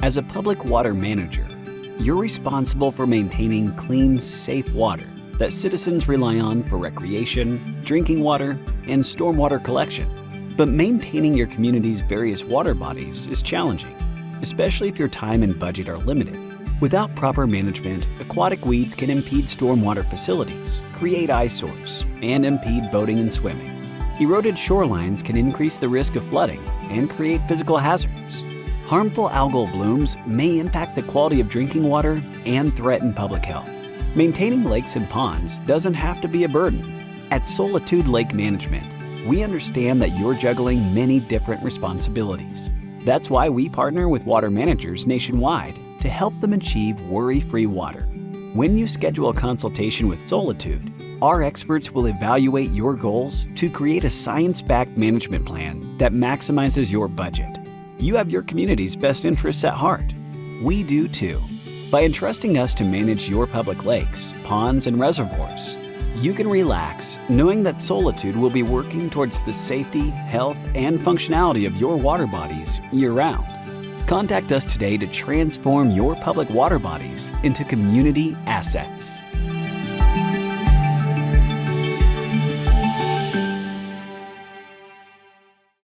As a public water manager, you're responsible for maintaining clean, safe water that citizens rely on for recreation, drinking water, and stormwater collection. But maintaining your community's various water bodies is challenging, especially if your time and budget are limited. Without proper management, aquatic weeds can impede stormwater facilities, create eyesores, and impede boating and swimming. Eroded shorelines can increase the risk of flooding and create physical hazards. Harmful algal blooms may impact the quality of drinking water and threaten public health. Maintaining lakes and ponds doesn't have to be a burden. At SOLitude Lake Management, we understand that you're juggling many different responsibilities. That's why we partner with water managers nationwide to help them achieve worry-free water. When you schedule a consultation with SOLitude, our experts will evaluate your goals to create a science-backed management plan that maximizes your budget. You have your community's best interests at heart. We do too. By entrusting us to manage your public lakes, ponds, and reservoirs, you can relax knowing that SOLitude will be working towards the safety, health, and functionality of your water bodies year-round. Contact us today to transform your public water bodies into community assets.